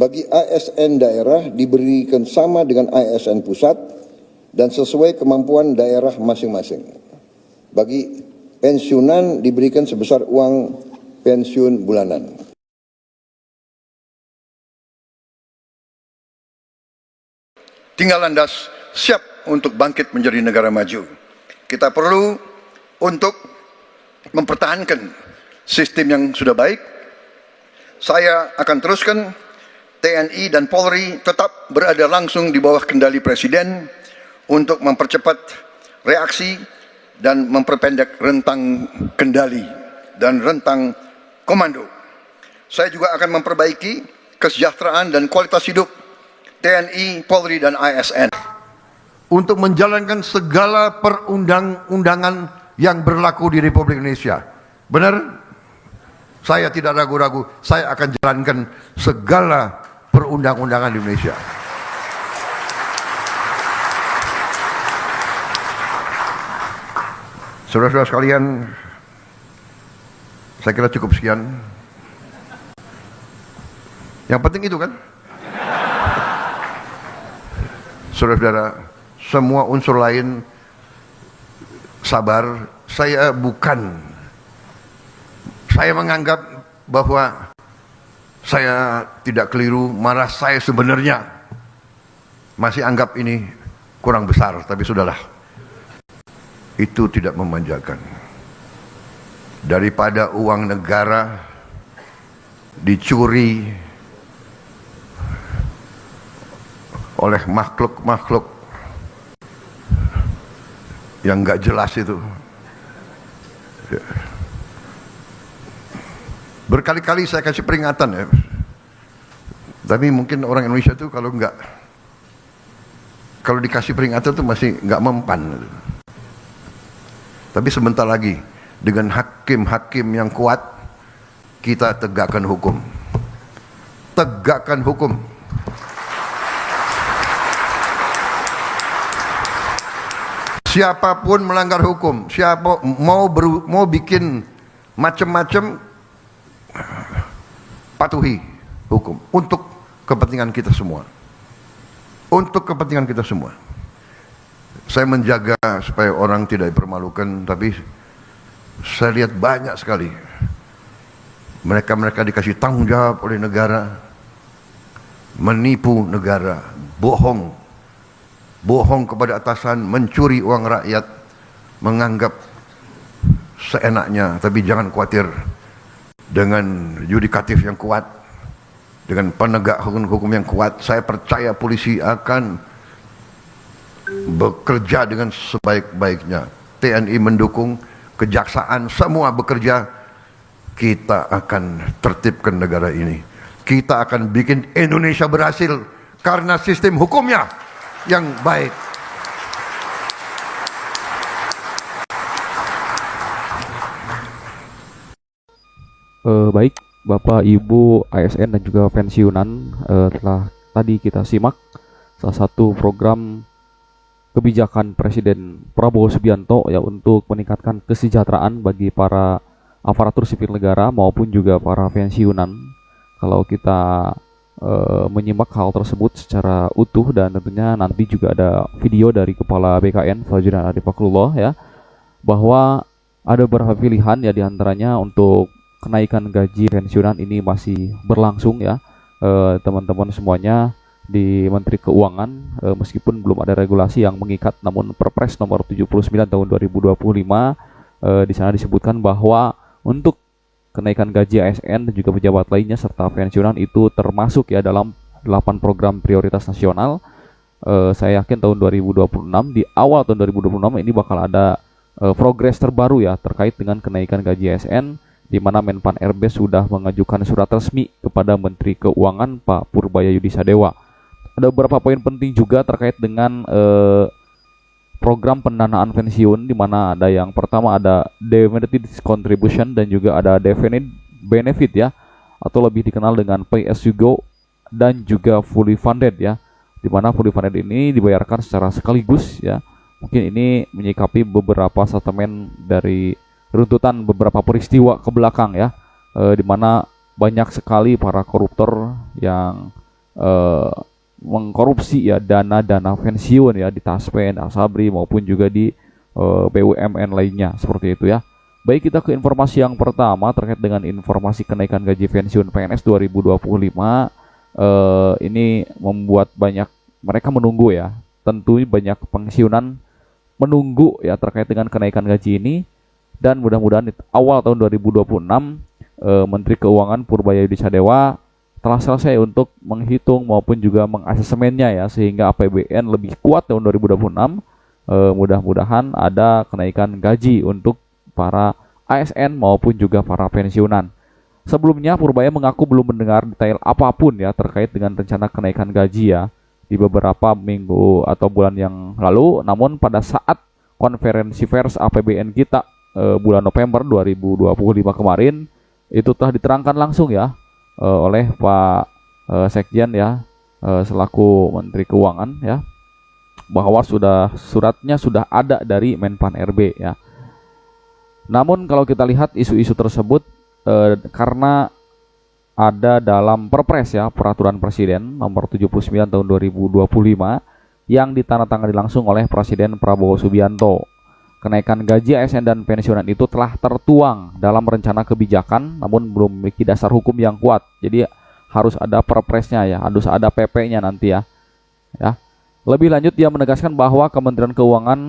bagi ASN daerah diberikan sama dengan ASN pusat dan sesuai kemampuan daerah masing-masing. Bagi pensiunan diberikan sebesar uang pensiun bulanan. Tinggal landas siap untuk bangkit menjadi negara maju. Kita perlu untuk mempertahankan sistem yang sudah baik. Saya akan teruskan TNI dan Polri tetap berada langsung di bawah kendali Presiden untuk mempercepat reaksi dan memperpendek rentang kendali dan rentang komando. Saya juga akan memperbaiki kesejahteraan dan kualitas hidup TNI, Polri, dan ASN untuk menjalankan segala perundang-undangan yang berlaku di Republik Indonesia. Benar? Saya tidak ragu-ragu, saya akan jalankan segala perundang-undangan di Indonesia. Saudara-saudara sekalian, saya kira cukup sekian. Yang penting itu kan? Saudara-saudara, semua unsur lain sabar. Saya menganggap bahwa saya tidak keliru, malah saya sebenarnya masih anggap ini kurang besar, tapi sudahlah. Itu tidak memanjakan. Daripada uang negara dicuri oleh makhluk-makhluk yang nggak jelas itu. Berkali-kali saya kasih peringatan ya. Tapi mungkin orang Indonesia itu kalau dikasih peringatan itu masih nggak mempan. Tapi sebentar lagi dengan hakim-hakim yang kuat kita tegakkan hukum. Tegakkan hukum. Siapapun melanggar hukum, siapa mau bikin macam-macam, patuhi hukum untuk kepentingan kita semua. Untuk kepentingan kita semua. Saya menjaga supaya orang tidak dipermalukan, tapi saya lihat banyak sekali mereka dikasih tanggung jawab oleh negara, menipu negara, bohong kepada atasan, mencuri uang rakyat, menganggap seenaknya. Tapi jangan khawatir, dengan yudikatif yang kuat, dengan penegak hukum yang kuat, saya percaya polisi akan bekerja dengan sebaik-baiknya. TNI mendukung, kejaksaan semua bekerja. Kita akan tertibkan negara ini. Kita akan bikin Indonesia berhasil karena sistem hukumnya yang baik. Baik, Bapak Ibu ASN dan juga pensiunan, telah tadi kita simak salah satu program kebijakan Presiden Prabowo Subianto ya untuk meningkatkan kesejahteraan bagi para aparatur sipil negara maupun juga para pensiunan. Kalau kita menyimak hal tersebut secara utuh, dan tentunya nanti juga ada video dari Kepala BKN Fajrul Arif Fakrullah ya, bahwa ada beberapa pilihan ya, diantaranya untuk kenaikan gaji pensiunan ini masih berlangsung ya, teman-teman semuanya di Menteri Keuangan, meskipun belum ada regulasi yang mengikat, namun Perpres nomor 79 tahun 2025 di sana disebutkan bahwa untuk kenaikan gaji ASN dan juga pejabat lainnya serta pensiunan itu termasuk ya dalam 8 program prioritas nasional. Saya yakin tahun 2026, di awal tahun 2026 ini bakal ada progres terbaru ya terkait dengan kenaikan gaji ASN, di mana Menpan RB sudah mengajukan surat resmi kepada Menteri Keuangan Pak Purbaya Yudisadewa. Ada beberapa poin penting juga terkait dengan program pendanaan pensiun, di mana ada yang pertama ada definite contribution dan juga ada definite benefit ya, atau lebih dikenal dengan pay as you go, dan juga fully funded ya, di mana fully funded ini dibayarkan secara sekaligus ya. Mungkin ini menyikapi beberapa settlement dari runtutan beberapa peristiwa ke belakang ya, di mana banyak sekali para koruptor yang eh, mengkorupsi ya dana-dana pensiun ya di Taspen, Asabri maupun juga di BUMN lainnya seperti itu ya. Baik, kita ke informasi yang pertama terkait dengan informasi kenaikan gaji pensiun PNS 2025. Ini membuat banyak mereka menunggu ya. Tentu banyak pensiunan menunggu ya terkait dengan kenaikan gaji ini, dan mudah-mudahan awal tahun 2026 Menteri Keuangan Purbaya Sadewa telah selesai untuk menghitung maupun juga mengasemennya ya, sehingga APBN lebih kuat tahun 2026. Mudah-mudahan ada kenaikan gaji untuk para ASN maupun juga para pensiunan. Sebelumnya Purbaya mengaku belum mendengar detail apapun ya terkait dengan rencana kenaikan gaji ya di beberapa minggu atau bulan yang lalu. Namun pada saat konferensi pers APBN kita bulan November 2025 kemarin, itu telah diterangkan langsung ya oleh Pak Sekjen ya, selaku Menteri Keuangan ya, bahwa suratnya sudah ada dari Menpan RB ya. Namun kalau kita lihat isu-isu tersebut karena ada dalam Perpres ya, Peraturan Presiden nomor 79 tahun 2025 yang ditandatangani langsung oleh Presiden Prabowo Subianto. Kenaikan gaji ASN dan pensiunan itu telah tertuang dalam rencana kebijakan, namun belum memiliki dasar hukum yang kuat. Jadi harus ada perpresnya ya, harus ada PP-nya nanti ya. Lebih lanjut, dia menegaskan bahwa Kementerian Keuangan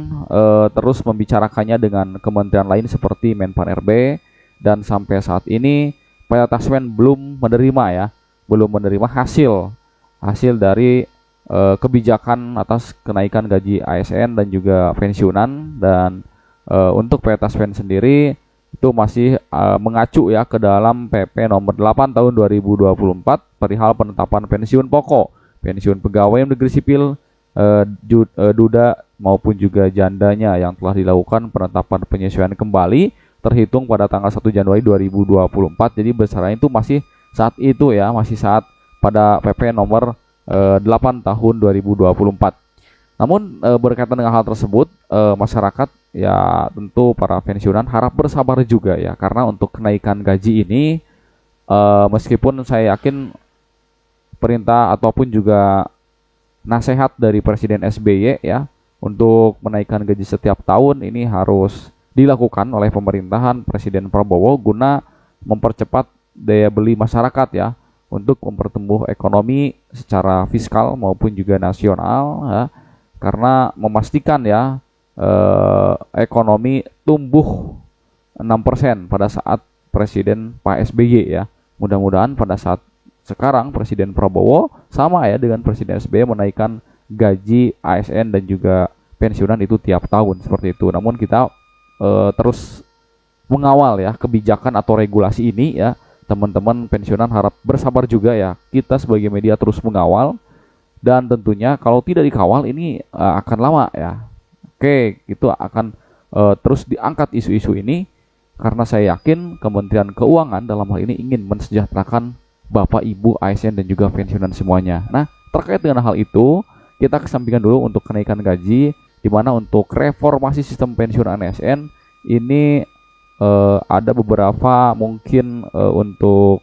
terus membicarakannya dengan kementerian lain seperti Menpan RB, dan sampai saat ini PT Taspen belum menerima hasil dari kebijakan atas kenaikan gaji ASN dan juga pensiunan. Dan untuk PT Taspen sendiri itu masih mengacu ya ke dalam PP nomor 8 tahun 2024 perihal penetapan pensiun pokok, pensiun pegawai negeri sipil, duda maupun juga jandanya yang telah dilakukan penetapan penyesuaian kembali terhitung pada tanggal 1 Januari 2024. Jadi besarannya itu masih saat itu ya, masih saat pada PP nomor 8 tahun 2024. Namun berkaitan dengan hal tersebut, masyarakat ya tentu para pensiunan harap bersabar juga ya, karena untuk kenaikan gaji ini meskipun saya yakin perintah ataupun juga nasihat dari Presiden SBY ya untuk menaikkan gaji setiap tahun ini harus dilakukan oleh pemerintahan Presiden Prabowo guna mempercepat daya beli masyarakat ya, untuk mempertumbuh ekonomi secara fiskal maupun juga nasional ya, karena memastikan ya ekonomi tumbuh 6% pada saat Presiden Pak SBY ya. Mudah-mudahan pada saat sekarang Presiden Prabowo sama ya dengan Presiden SBY menaikkan gaji ASN dan juga pensiunan itu tiap tahun seperti itu. Namun kita terus mengawal ya kebijakan atau regulasi ini ya. Teman-teman pensiunan harap bersabar juga ya. Kita sebagai media terus mengawal, dan tentunya kalau tidak dikawal ini akan lama ya. Oke, itu akan terus diangkat isu-isu ini, karena saya yakin Kementerian Keuangan dalam hal ini ingin mensejahterakan Bapak Ibu ASN dan juga pensiunan semuanya. Nah, terkait dengan hal itu, kita kesampingkan dulu untuk kenaikan gaji, di mana untuk reformasi sistem pensiun ASN ini ada beberapa mungkin untuk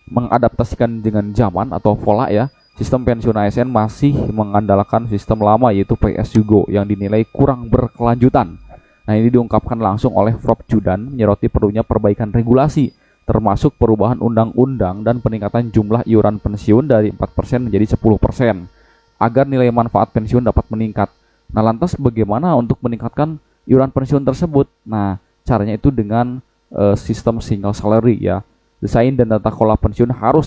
mengadaptasikan dengan zaman atau pola ya. Sistem pensiun ASN masih mengandalkan sistem lama, yaitu PSUGO yang dinilai kurang berkelanjutan. Nah, ini diungkapkan langsung oleh Prof. Judan menyoroti perlunya perbaikan regulasi, termasuk perubahan undang-undang dan peningkatan jumlah iuran pensiun dari 4% menjadi 10% agar nilai manfaat pensiun dapat meningkat. Nah, lantas bagaimana untuk meningkatkan iuran pensiun tersebut? Nah, caranya itu dengan sistem single salary ya. Desain dan tata kelola pensiun harus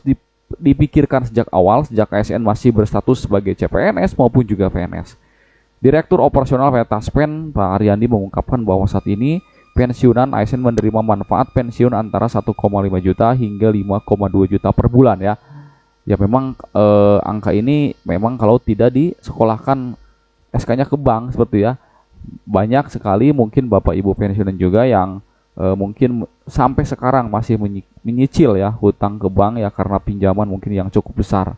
dipikirkan sejak awal, sejak ASN masih berstatus sebagai CPNS maupun juga PNS. Direktur Operasional PT Taspen, Pak Aryandi, mengungkapkan bahwa saat ini pensiunan ASN menerima manfaat pensiun antara 1,5 juta hingga 5,2 juta per bulan ya. Ya memang angka ini memang kalau tidak disekolahkan SK-nya ke bank seperti ya. Banyak sekali mungkin Bapak Ibu pensiunan juga yang mungkin sampai sekarang masih menyicil ya hutang ke bank ya, karena pinjaman mungkin yang cukup besar.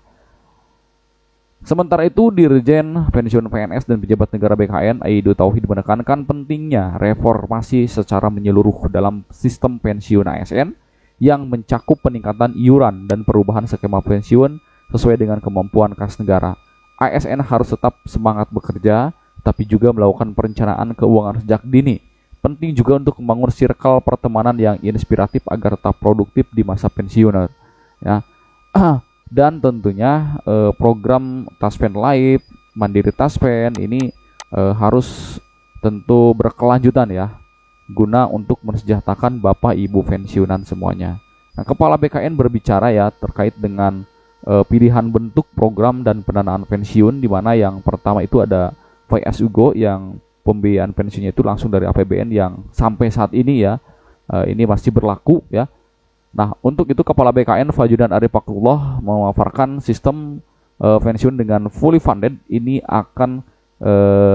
Sementara itu, Dirjen Pensiun PNS dan Pejabat Negara BKN, Aidu Tauhid, menekankan pentingnya reformasi secara menyeluruh dalam sistem pensiun ASN yang mencakup peningkatan iuran dan perubahan skema pensiun sesuai dengan kemampuan kas negara. ASN harus tetap semangat bekerja, tapi juga melakukan perencanaan keuangan sejak dini. Penting juga untuk membangun circle pertemanan yang inspiratif agar tetap produktif di masa pensiun. Ya. Dan tentunya program Taspen Life, Mandiri Taspen ini harus tentu berkelanjutan ya, guna untuk mensejahterakan Bapak Ibu pensiunan semuanya. Nah, Kepala BKN berbicara ya terkait dengan pilihan bentuk program dan pendanaan pensiun, di mana yang pertama itu ada VSUGO yang pembiayaan pensiunnya itu langsung dari APBN yang sampai saat ini ya ini masih berlaku ya. Nah, untuk itu Kepala BKN Fajudan Arif Fakrullah memaparkan sistem pensiun dengan fully funded ini akan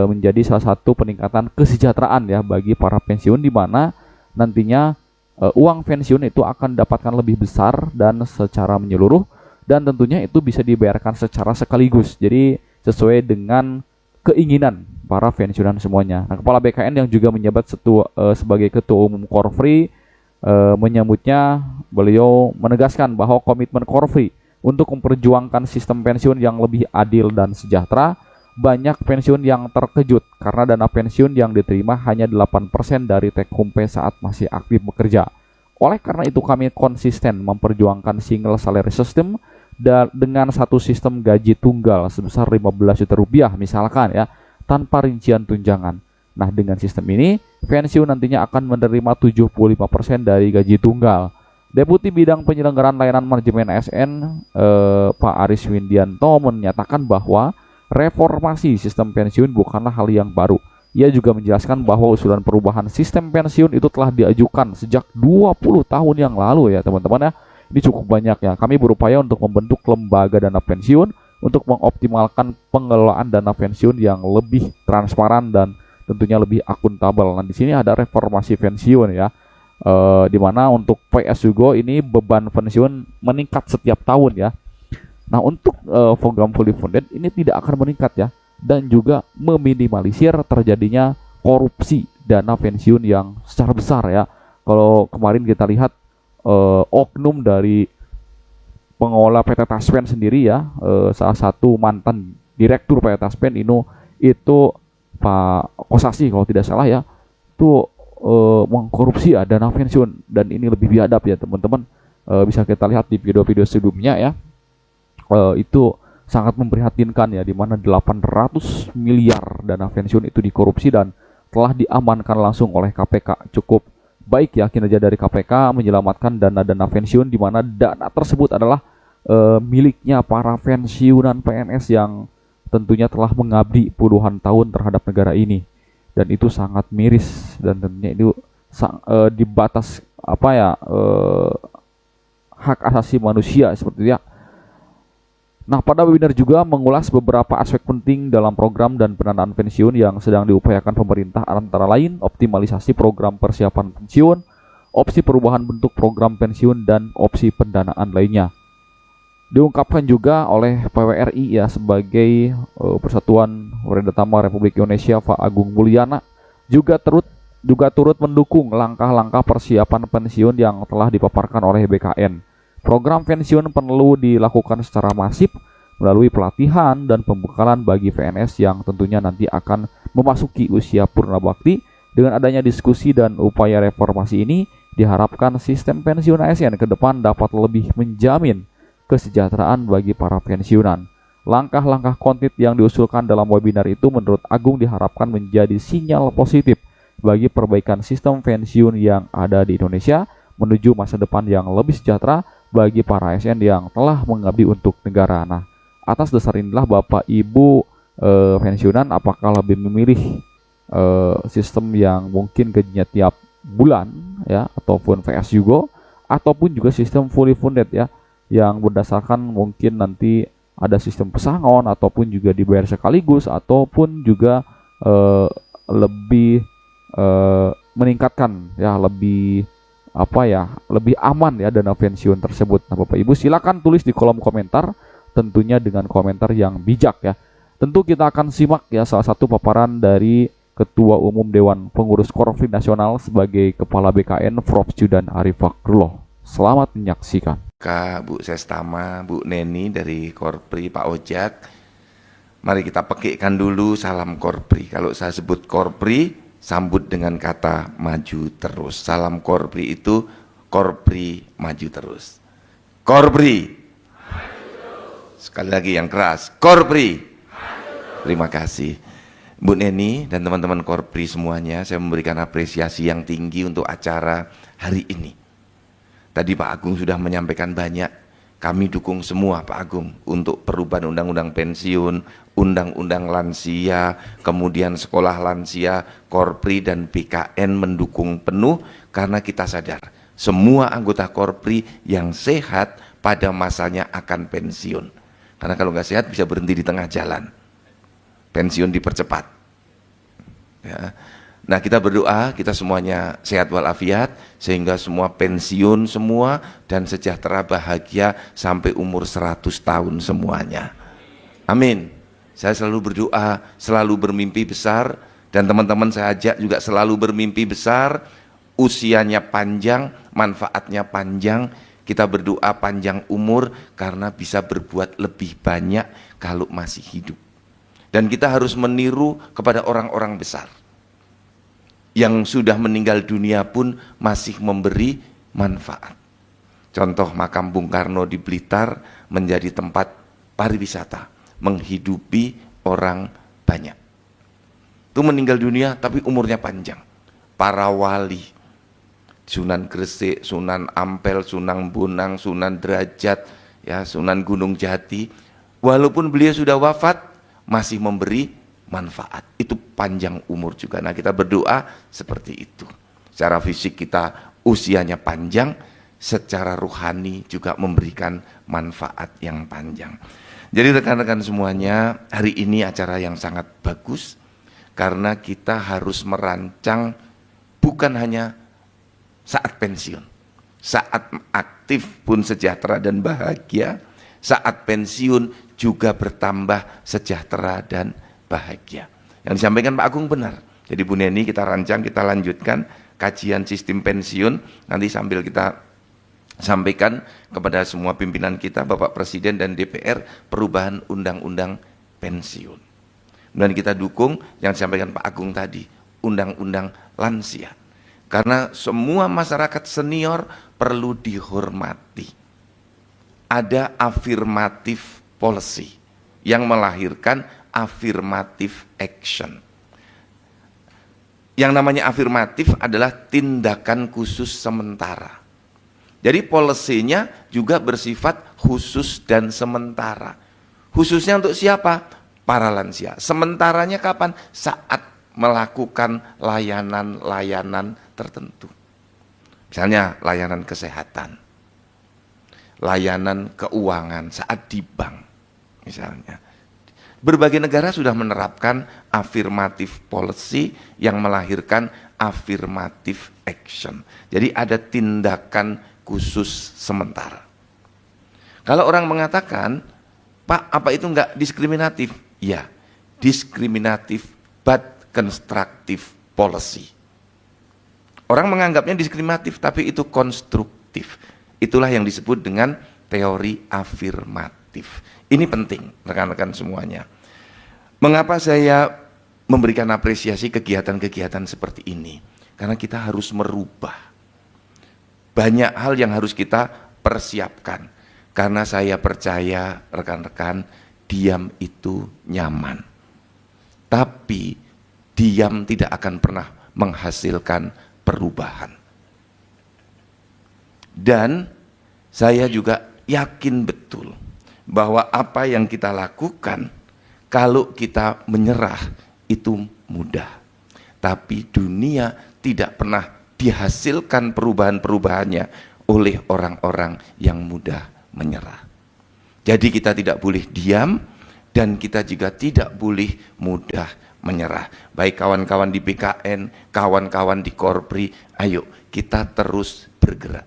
menjadi salah satu peningkatan kesejahteraan ya bagi para pensiun, di mana nantinya uang pensiun itu akan dapatkan lebih besar dan secara menyeluruh, dan tentunya itu bisa dibayarkan secara sekaligus. Jadi sesuai dengan keinginan para pensiunan semuanya. Nah, Kepala BKN yang juga menjabat sebagai Ketua Umum Korfri menyambutnya, beliau menegaskan bahwa komitmen Korfri untuk memperjuangkan sistem pensiun yang lebih adil dan sejahtera. Banyak pensiun yang terkejut karena dana pensiun yang diterima hanya 8% dari take home pay saat masih aktif bekerja. Oleh karena itu kami konsisten memperjuangkan single salary system dengan satu sistem gaji tunggal sebesar 15 juta rupiah misalkan ya, tanpa rincian tunjangan. Nah, dengan sistem ini pensiun nantinya akan menerima 75% dari gaji tunggal. Deputi Bidang Penyelenggaraan Layanan Manajemen ASN Pak Aris Windianto menyatakan bahwa reformasi sistem pensiun bukanlah hal yang baru. Ia juga menjelaskan bahwa usulan perubahan sistem pensiun itu telah diajukan sejak 20 tahun yang lalu ya teman-teman ya. Ini cukup banyak ya. Kami berupaya untuk membentuk lembaga dana pensiun untuk mengoptimalkan pengelolaan dana pensiun yang lebih transparan dan tentunya lebih akuntabel. Nah, di sini ada reformasi pensiun ya. Di mana untuk PSUGO ini beban pensiun meningkat setiap tahun ya. Nah, untuk program fully funded ini tidak akan meningkat ya, dan juga meminimalisir terjadinya korupsi dana pensiun yang secara besar ya. Kalau kemarin kita lihat oknum dari pengelola PT Taspen sendiri ya, salah satu mantan direktur PT Taspen itu Pak Kosasi kalau tidak salah ya, itu mengkorupsi ya dana pensiun, dan ini lebih biadab ya teman-teman. Bisa kita lihat di video-video sebelumnya ya. Itu sangat memprihatinkan ya, di mana 800 miliar dana pensiun itu dikorupsi dan telah diamankan langsung oleh KPK. Cukup baik ya kinerja dari KPK menyelamatkan dana-dana pensiun, di mana dana tersebut adalah miliknya para pensiunan PNS yang tentunya telah mengabdi puluhan tahun terhadap negara ini, dan itu sangat miris dan tentunya itu di batas hak asasi manusia seperti itu ya. Nah, pada webinar juga mengulas beberapa aspek penting dalam program dan pendanaan pensiun yang sedang diupayakan pemerintah, antara lain optimalisasi program persiapan pensiun, opsi perubahan bentuk program pensiun, dan opsi pendanaan lainnya. Diungkapkan juga oleh PWRI ya sebagai Persatuan Warandatama Republik Indonesia, Pak Agung Mulyana juga turut mendukung langkah-langkah persiapan pensiun yang telah dipaparkan oleh BKN. Program pensiun perlu dilakukan secara masif melalui pelatihan dan pembekalan bagi PNS yang tentunya nanti akan memasuki usia purnabakti. Dengan adanya diskusi dan upaya reformasi ini, diharapkan sistem pensiun ASN ke depan dapat lebih menjamin kesejahteraan bagi para pensiunan. Langkah-langkah konkret yang diusulkan dalam webinar itu menurut Agung diharapkan menjadi sinyal positif bagi perbaikan sistem pensiun yang ada di Indonesia menuju masa depan yang lebih sejahtera bagi para ASN yang telah mengabdi untuk negara. Nah, atas dasar inilah Bapak Ibu pensiunan apakah lebih memilih sistem yang mungkin gajinya tiap bulan ya, ataupun VSUGO, ataupun juga sistem fully funded ya, yang berdasarkan mungkin nanti ada sistem pesangon ataupun juga dibayar sekaligus, ataupun juga lebih meningkatkan ya, lebih lebih aman ya dana pensiun tersebut. Nah, Bapak Ibu silakan tulis di kolom komentar, tentunya dengan komentar yang bijak ya. Tentu kita akan simak ya salah satu paparan dari Ketua Umum Dewan Pengurus Korfri Nasional sebagai Kepala BKN Prof. Judan Arif Fakrullah. Selamat menyaksikan. Kak Bu Sestama, Bu Neni dari Korpri, Pak Ojak. Mari kita pekikkan dulu salam Korpri. Kalau saya sebut Korpri, sambut dengan kata maju terus. Salam Korpri itu Korpri maju terus. Korpri. Sekali lagi yang keras. Korpri. Terima kasih. Bu Neni dan teman-teman Korpri semuanya, saya memberikan apresiasi yang tinggi untuk acara hari ini. Tadi Pak Agung sudah menyampaikan banyak, kami dukung semua Pak Agung untuk perubahan undang-undang pensiun, undang-undang lansia, kemudian sekolah lansia, Korpri dan BKN mendukung penuh karena kita sadar semua anggota Korpri yang sehat pada masanya akan pensiun. Karena kalau nggak sehat bisa berhenti di tengah jalan, pensiun dipercepat. Ya. Nah kita berdoa, kita semuanya sehat walafiat, sehingga semua pensiun semua dan sejahtera bahagia sampai umur 100 tahun semuanya. Amin. Saya selalu berdoa, selalu bermimpi besar, dan teman-teman saya ajak juga selalu bermimpi besar, usianya panjang, manfaatnya panjang, kita berdoa panjang umur karena bisa berbuat lebih banyak kalau masih hidup. Dan kita harus meniru kepada orang-orang besar yang sudah meninggal dunia pun masih memberi manfaat. Contoh makam Bung Karno di Blitar menjadi tempat pariwisata, menghidupi orang banyak. Itu meninggal dunia tapi umurnya panjang. Para wali, Sunan Gresik, Sunan Ampel, Sunan Bonang, Sunan Derajat, ya Sunan Gunung Jati, walaupun beliau sudah wafat masih memberi manfaat. Itu panjang umur juga. Nah kita berdoa seperti itu. Secara fisik kita usianya panjang, secara rohani juga memberikan manfaat yang panjang. Jadi rekan-rekan semuanya, hari ini acara yang sangat bagus karena kita harus merancang bukan hanya saat pensiun, saat aktif pun sejahtera dan bahagia, saat pensiun juga bertambah sejahtera dan bahagia. Yang disampaikan Pak Agung benar. Jadi Bu Neni kita rancang, kita lanjutkan kajian sistem pensiun. Nanti sambil kita sampaikan kepada semua pimpinan kita, Bapak Presiden dan DPR, perubahan undang-undang pensiun. Dan kita dukung yang disampaikan Pak Agung tadi, undang-undang lansia. Karena semua masyarakat senior perlu dihormati. Ada affirmative policy yang melahirkan affirmative action. Yang namanya afirmatif adalah tindakan khusus sementara. Jadi polisinya juga bersifat khusus dan sementara. Khususnya untuk siapa? Para lansia. Sementaranya kapan? Saat melakukan layanan-layanan tertentu. Misalnya layanan kesehatan, layanan keuangan saat di bank misalnya. Berbagai negara sudah menerapkan affirmative policy yang melahirkan affirmative action. Jadi ada tindakan khusus sementara. Kalau orang mengatakan, Pak, apa itu enggak diskriminatif? Ya, diskriminatif but constructive policy. Orang menganggapnya diskriminatif, tapi itu konstruktif. Itulah yang disebut dengan teori afirmatif. Ini penting, rekan-rekan semuanya. Mengapa saya memberikan apresiasi kegiatan-kegiatan seperti ini? Karena kita harus merubah. Banyak hal yang harus kita persiapkan. Karena saya percaya, rekan-rekan, diam itu nyaman. Tapi diam tidak akan pernah menghasilkan perubahan. Dan saya juga yakin betul bahwa apa yang kita lakukan kalau kita menyerah itu mudah. Tapi dunia tidak pernah dihasilkan perubahan-perubahannya oleh orang-orang yang mudah menyerah. Jadi kita tidak boleh diam dan kita juga tidak boleh mudah menyerah. Baik kawan-kawan di BKN, kawan-kawan di Korpri, ayo kita terus bergerak.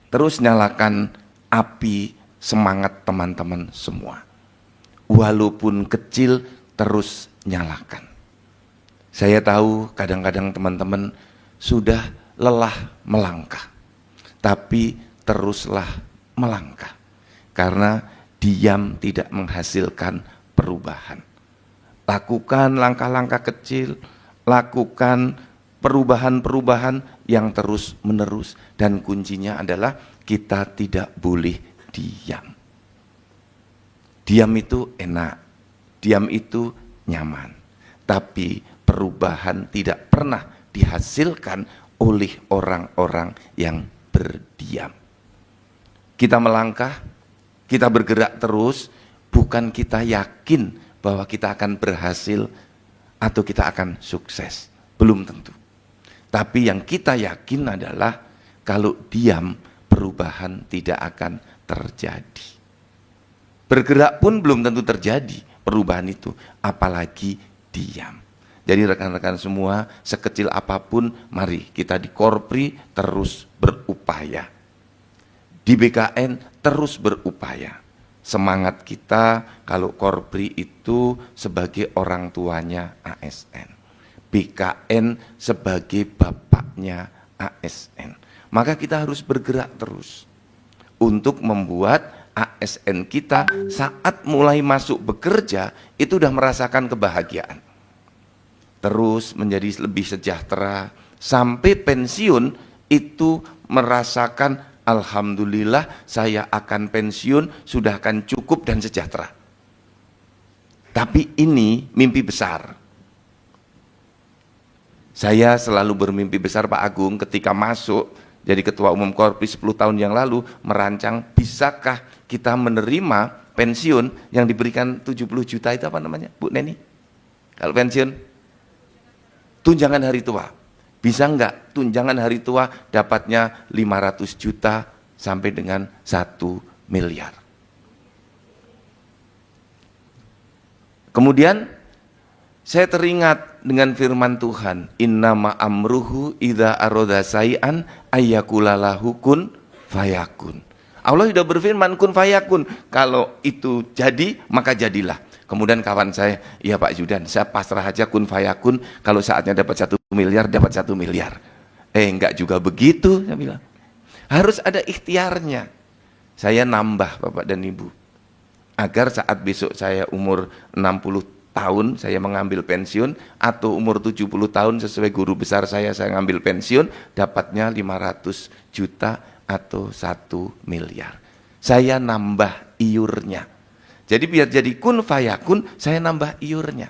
Terus nyalakan api semangat teman-teman semua. Walaupun kecil terus nyalakan. Saya tahu kadang-kadang teman-teman sudah lelah melangkah. tapi teruslah melangkah. Karena diam tidak menghasilkan perubahan. Lakukan langkah-langkah kecil, lakukan perubahan-perubahan yang terus-menerus, dan kuncinya adalah kita tidak boleh diam. Diam itu enak, diam itu nyaman, tapi perubahan tidak pernah dihasilkan oleh orang-orang yang berdiam. Kita melangkah, kita bergerak terus, bukan kita yakin bahwa kita akan berhasil atau kita akan sukses, belum tentu. Tapi yang kita yakin adalah kalau diam, perubahan tidak akan terjadi. Bergerak pun belum tentu terjadi perubahan itu, apalagi diam. Jadi rekan-rekan semua, sekecil apapun, mari kita di Korpri terus berupaya. Di BKN terus berupaya. Semangat kita kalau Korpri itu sebagai orang tuanya ASN. BKN sebagai bapaknya ASN. Maka kita harus bergerak terus untuk membuat ASN kita saat mulai masuk bekerja itu sudah merasakan kebahagiaan. Terus menjadi lebih sejahtera sampai pensiun itu merasakan alhamdulillah saya akan pensiun sudah akan cukup dan sejahtera. Tapi ini mimpi besar. Saya selalu bermimpi besar Pak Agung ketika masuk jadi ketua umum Korpri 10 tahun yang lalu merancang bisakah kita menerima pensiun yang diberikan 70 juta itu apa namanya Bu Neni? Kalau pensiun tunjangan hari tua. Bisa enggak tunjangan hari tua dapatnya 500 juta sampai dengan 1 miliar. Kemudian saya teringat dengan firman Tuhan, innama amruhu idza aroda sayan ayyakulalahu kun fayakun. Allah sudah berfirman kun fayakun, kalau itu jadi maka jadilah. Kemudian kawan saya, iya Pak Judan, saya pasrah aja kun fayakun, kalau saatnya dapat 1 miliar, dapat 1 miliar. Enggak juga begitu, saya bilang. Harus ada ikhtiarnya. Saya nambah Bapak dan Ibu, agar saat besok saya umur 60 tahun saya mengambil pensiun, atau umur 70 tahun sesuai guru besar saya ngambil pensiun, dapatnya 500 juta atau 1 miliar. Saya nambah iurnya. Jadi biar jadi kun fayakun, saya nambah iurnya.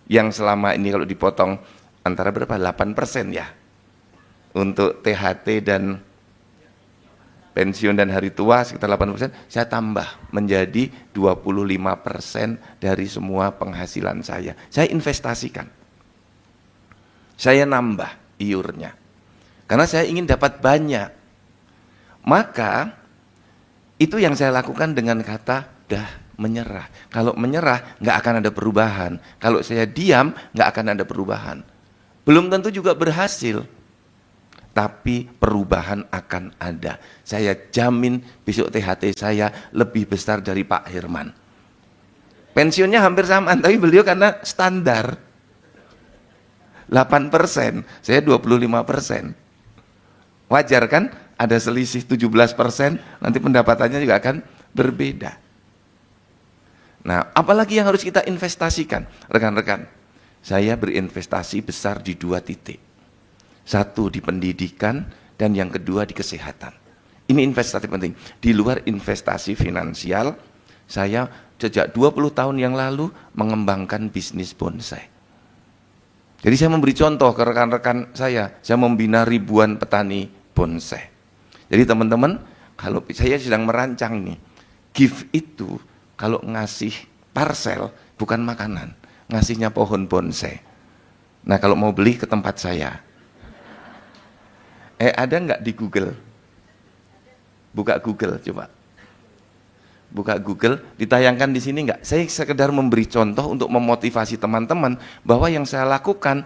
Yang selama ini kalau dipotong antara berapa? 8% ya. Untuk THT dan pensiun dan hari tua sekitar 8%, saya tambah menjadi 25% dari semua penghasilan saya. Saya investasikan. Saya nambah iurnya. Karena saya ingin dapat banyak. Maka itu yang saya lakukan dengan kata dah menyerah. Kalau menyerah nggak akan ada perubahan. Kalau saya diam nggak akan ada perubahan. Belum tentu juga berhasil, tapi perubahan akan ada. Saya jamin besok THT saya lebih besar dari Pak Herman. Pensiunnya hampir sama, tapi beliau karena standar 8%, saya 25%. Wajar kan? Ada selisih 17%, nanti pendapatannya juga akan berbeda. Nah, apalagi yang harus kita investasikan? Rekan-rekan, saya berinvestasi besar di 2 titik. Satu di pendidikan, dan yang kedua di kesehatan. Ini investasi penting. Di luar investasi finansial, saya sejak 20 tahun yang lalu mengembangkan bisnis bonsai. Jadi saya memberi contoh ke rekan-rekan saya membina ribuan petani bonsai. Jadi teman-teman, kalau saya sedang merancang nih, gift itu kalau ngasih parcel bukan makanan, ngasihnya pohon bonsai. Nah kalau mau beli ke tempat saya. Ada nggak di Google? Buka Google coba. Buka Google, ditayangkan di sini nggak? Saya sekedar memberi contoh untuk memotivasi teman-teman bahwa yang saya lakukan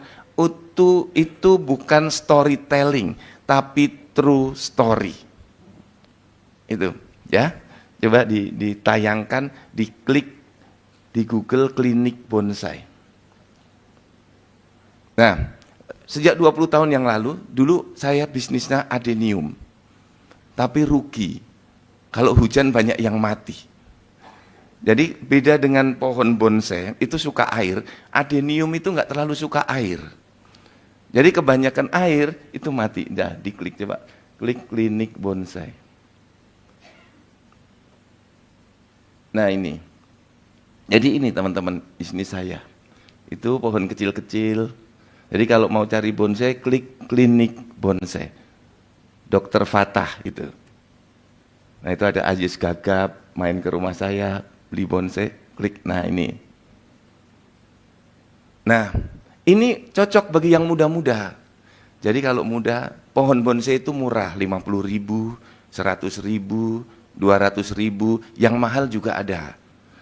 itu bukan storytelling, tapi true story. Itu, ya. Coba ditayangkan, diklik di Google klinik bonsai. Nah, sejak 20 tahun yang lalu, dulu saya bisnisnya adenium. tapi rugi. Kalau hujan banyak yang mati. Jadi beda dengan pohon bonsai, itu suka air, adenium itu nggak terlalu suka air. Jadi kebanyakan air itu mati. Nah, diklik coba, klik klinik bonsai. Nah ini, jadi ini teman-teman, ini saya. Itu pohon kecil-kecil. Jadi kalau mau cari bonsai, klik klinik bonsai. Dokter Fatah itu. Nah itu ada Aziz Gagap, main ke rumah saya, beli bonsai, klik, nah ini. Nah, ini cocok bagi yang muda-muda. Jadi kalau muda, pohon bonsai itu murah, 50.000, 100.000, 200.000, yang mahal juga ada.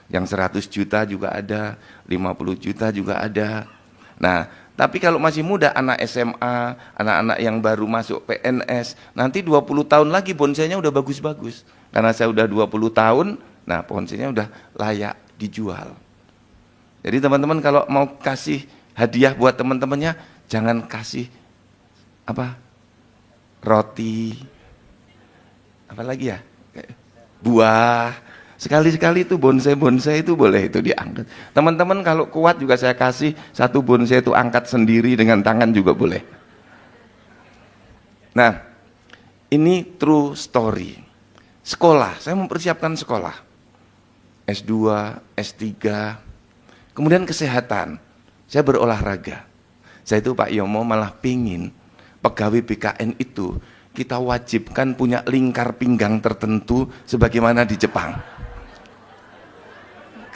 Yang 100 juta juga ada, 50 juta juga ada. Nah, tapi kalau masih muda, anak SMA, anak-anak yang baru masuk PNS, nanti 20 tahun lagi bonsainya udah bagus-bagus. Karena saya udah 20 tahun, nah bonsainya udah layak dijual. Jadi teman-teman kalau mau kasih hadiah buat teman-temannya, jangan kasih apa? Roti, apa lagi ya? Buah. Sekali-sekali itu bonsai-bonsai itu boleh itu diangkat. Teman-teman kalau kuat juga saya kasih satu bonsai itu angkat sendiri dengan tangan juga boleh. Nah, ini true story. Sekolah, saya mempersiapkan sekolah. S2, S3, kemudian kesehatan. Saya berolahraga. Saya itu Pak Yomo malah pingin pegawai BKN itu kita wajibkan punya lingkar pinggang tertentu sebagaimana di Jepang.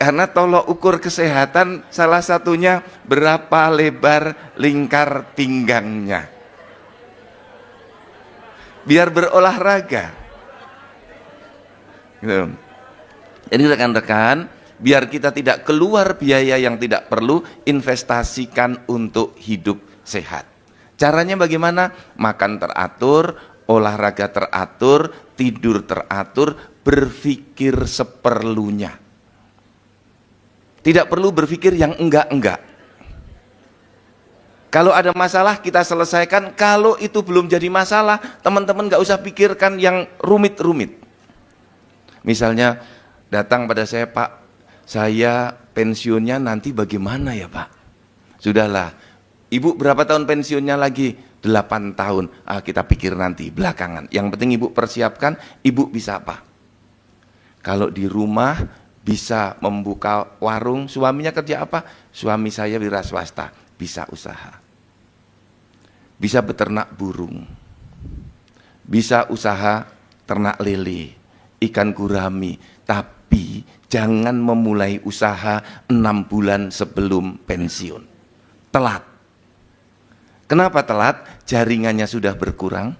Karena tolok ukur kesehatan salah satunya berapa lebar lingkar pinggangnya. Biar berolahraga. Gitu. Jadi rekan-rekan, biar kita tidak keluar biaya yang tidak perlu, investasikan untuk hidup sehat. Caranya bagaimana? Makan teratur, olahraga teratur, tidur teratur, berpikir seperlunya. Tidak perlu berpikir yang enggak-enggak. Kalau ada masalah kita selesaikan, kalau itu belum jadi masalah, teman-teman nggak usah pikirkan yang rumit-rumit. Misalnya datang pada saya, Pak, saya pensiunnya nanti bagaimana ya Pak? Sudahlah, Ibu berapa tahun pensiunnya lagi? 8 tahun. Kita pikir nanti, belakangan. Yang penting Ibu persiapkan, Ibu bisa apa? Kalau di rumah, bisa membuka warung, suaminya kerja apa? Suami saya wira swasta, bisa usaha. Bisa beternak burung. Bisa usaha ternak lele, ikan gurami. Tapi jangan memulai usaha 6 bulan sebelum pensiun. Telat. Kenapa telat? Jaringannya sudah berkurang.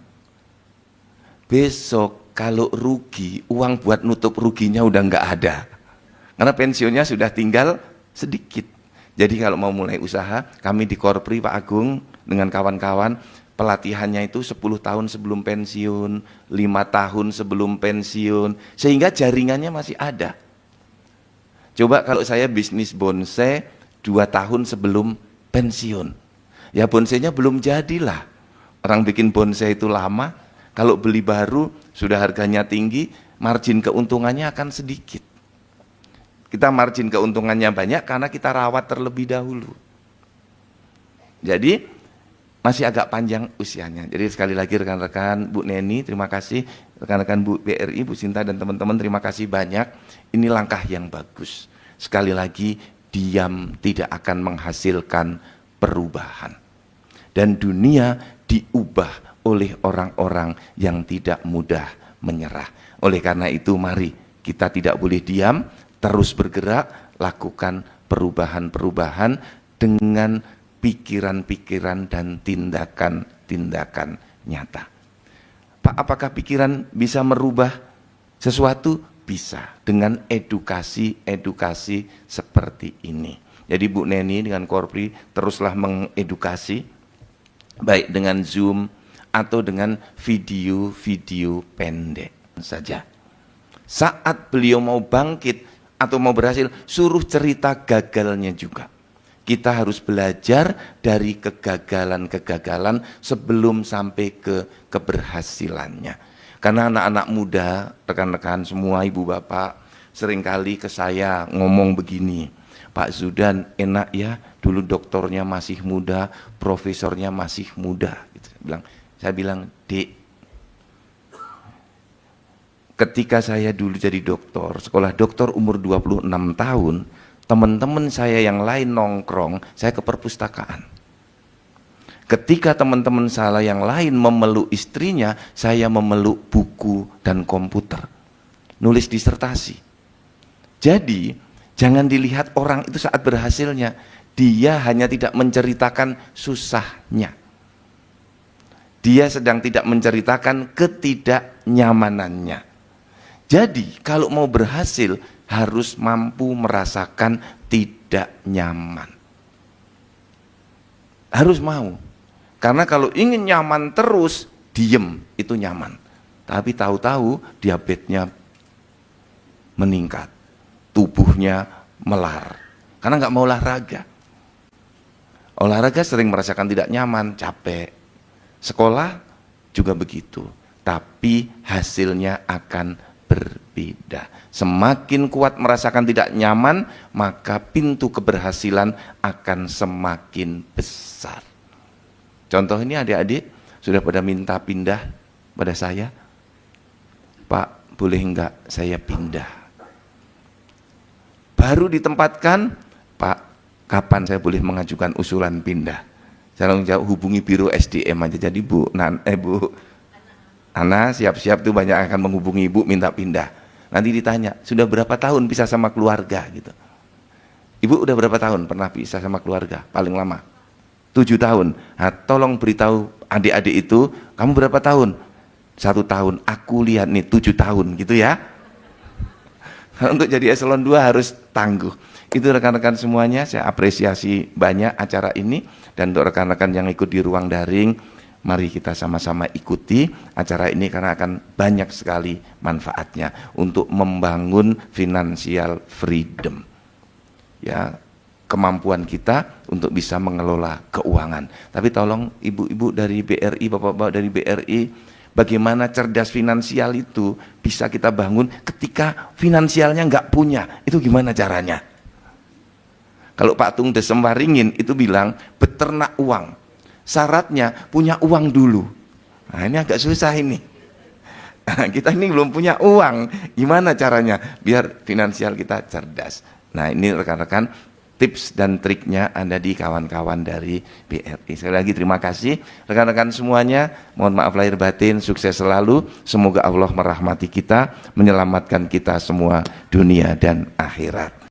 Besok kalau rugi, uang buat nutup ruginya udah nggak ada. Karena pensiunnya sudah tinggal sedikit. Jadi kalau mau mulai usaha, kami di Korpri Pak Agung dengan kawan-kawan, pelatihannya itu 10 tahun sebelum pensiun, 5 tahun sebelum pensiun, sehingga jaringannya masih ada. Coba kalau saya bisnis bonsai 2 tahun sebelum pensiun, ya bonsainya belum jadilah. Orang bikin bonsai itu lama, kalau beli baru sudah harganya tinggi, margin keuntungannya akan sedikit. Kita margin keuntungannya banyak karena kita rawat terlebih dahulu. Jadi masih agak panjang usianya. Jadi sekali lagi rekan-rekan, Bu Neni terima kasih, rekan-rekan Bu BRI, Bu Sinta dan teman-teman terima kasih banyak. Ini langkah yang bagus. Sekali lagi, diam tidak akan menghasilkan perubahan. Dan dunia diubah oleh orang-orang yang tidak mudah menyerah. Oleh karena itu mari kita tidak boleh diam, terus bergerak, lakukan perubahan-perubahan dengan pikiran-pikiran dan tindakan-tindakan nyata. Pak, apakah pikiran bisa merubah sesuatu? Bisa, dengan edukasi-edukasi seperti ini. Jadi Bu Neni dengan Korpri teruslah mengedukasi, baik dengan Zoom atau dengan video-video pendek saja. Saat beliau mau bangkit atau mau berhasil, suruh cerita gagalnya juga. Kita harus belajar dari kegagalan-kegagalan sebelum sampai ke keberhasilannya. Karena anak-anak muda, rekan-rekan semua, ibu bapak, seringkali ke saya ngomong begini, Pak Zudan enak ya, dulu doktornya masih muda, profesornya masih muda. Gitu. Saya bilang, Dek, ketika saya dulu jadi dokter, sekolah dokter umur 26 tahun, teman-teman saya yang lain nongkrong, saya ke perpustakaan. Ketika teman-teman saya yang lain memeluk istrinya, saya memeluk buku dan komputer, nulis disertasi. Jadi, jangan dilihat orang itu saat berhasilnya, dia hanya tidak menceritakan susahnya. Dia sedang tidak menceritakan ketidaknyamanannya. Jadi, kalau mau berhasil, harus mampu merasakan tidak nyaman. Harus mau. Karena kalau ingin nyaman terus, diem, itu nyaman. Tapi tahu-tahu diabetesnya meningkat, tubuhnya melar. Karena nggak mau olahraga. Olahraga sering merasakan tidak nyaman, capek. Sekolah juga begitu. Tapi hasilnya akan berbeda. Semakin kuat merasakan tidak nyaman, maka pintu keberhasilan akan semakin besar. Contoh ini adik-adik sudah pada minta pindah pada saya, Pak boleh enggak saya pindah? Baru ditempatkan, Pak kapan saya boleh mengajukan usulan pindah? Saya langsung jawab, hubungi biro SDM aja. Jadi Bu Ana siap-siap tuh banyak akan menghubungi Ibu minta pindah. Nanti ditanya, sudah berapa tahun pisah sama keluarga gitu. Ibu udah berapa tahun pernah pisah sama keluarga? Paling lama 7 tahun. Nah, tolong beritahu adik-adik itu, kamu berapa tahun? 1 tahun. Aku lihat nih 7 tahun gitu ya. Untuk jadi eselon 2 harus tangguh. Itu rekan-rekan semuanya, saya apresiasi banyak acara ini. Dan untuk rekan-rekan yang ikut di ruang daring, mari kita sama-sama ikuti acara ini karena akan banyak sekali manfaatnya untuk membangun financial freedom. Ya, kemampuan kita untuk bisa mengelola keuangan. Tapi tolong ibu-ibu dari BRI, bapak-bapak dari BRI, bagaimana cerdas finansial itu bisa kita bangun ketika finansialnya nggak punya, itu gimana caranya? Kalau Pak Tung Desem Waringin itu bilang, beternak uang, syaratnya punya uang dulu. Nah ini agak susah ini. Kita ini belum punya uang, gimana caranya biar finansial kita cerdas? Nah ini rekan-rekan, tips dan triknya ada di kawan-kawan dari BRI. Sekali lagi terima kasih rekan-rekan semuanya. Mohon maaf lahir batin, sukses selalu. Semoga Allah merahmati kita, menyelamatkan kita semua dunia dan akhirat.